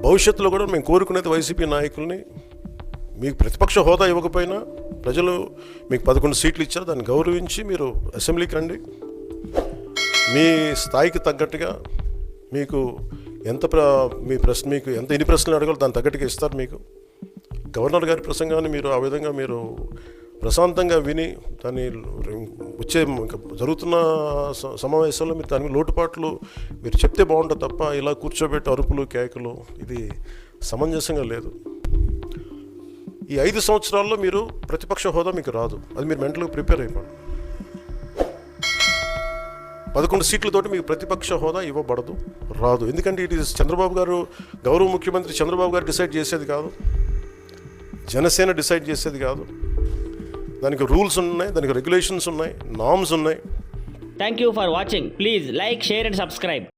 భవిష్యత్తులో కూడా మేము కోరుకునేది వైసీపీ నాయకుల్ని, మీకు ప్రతిపక్ష హోదా ఇవ్వకపోయినా ప్రజలు మీకు 11 సీట్లు ఇచ్చారు, దాన్ని గౌరవించి మీరు అసెంబ్లీకి రండి. మీ స్థాయికి తగ్గట్టుగా మీకు మీకు ఎన్ని ప్రశ్నలు అడగాలో దాన్ని తగ్గట్టుగా ఇస్తారు. మీకు గవర్నర్ గారి ప్రసంగాన్ని మీరు ఆ విధంగా మీరు ప్రశాంతంగా విని దాన్ని వచ్చే జరుగుతున్న సమావేశాల్లో మీరు దాని లోటుపాట్లు మీరు చెప్తే బాగుంటుంది తప్ప ఇలా కూర్చోబెట్టి అరుపులు కేకలు ఇది సమంజసంగా లేదు. ఈ 5 సంవత్సరాల్లో మీరు ప్రతిపక్ష హోదా మీకు రాదు, అది మీరు మెంటల్గా ప్రిపేర్ అయిపోండి. 11 సీట్లతోటి మీకు ప్రతిపక్ష హోదా ఇవ్వబడదు, రాదు. ఎందుకంటే ఇది చంద్రబాబు గారు, గౌరవ ముఖ్యమంత్రి చంద్రబాబు గారు డిసైడ్ చేసేది కాదు, జనసేన డిసైడ్ చేసేది కాదు. దానికి రూల్స్ ఉన్నాయి, దానికి రెగ్యులేషన్స్ ఉన్నాయి, నామ్స్ ఉన్నాయి. Thank you for watching. Please like, share and subscribe.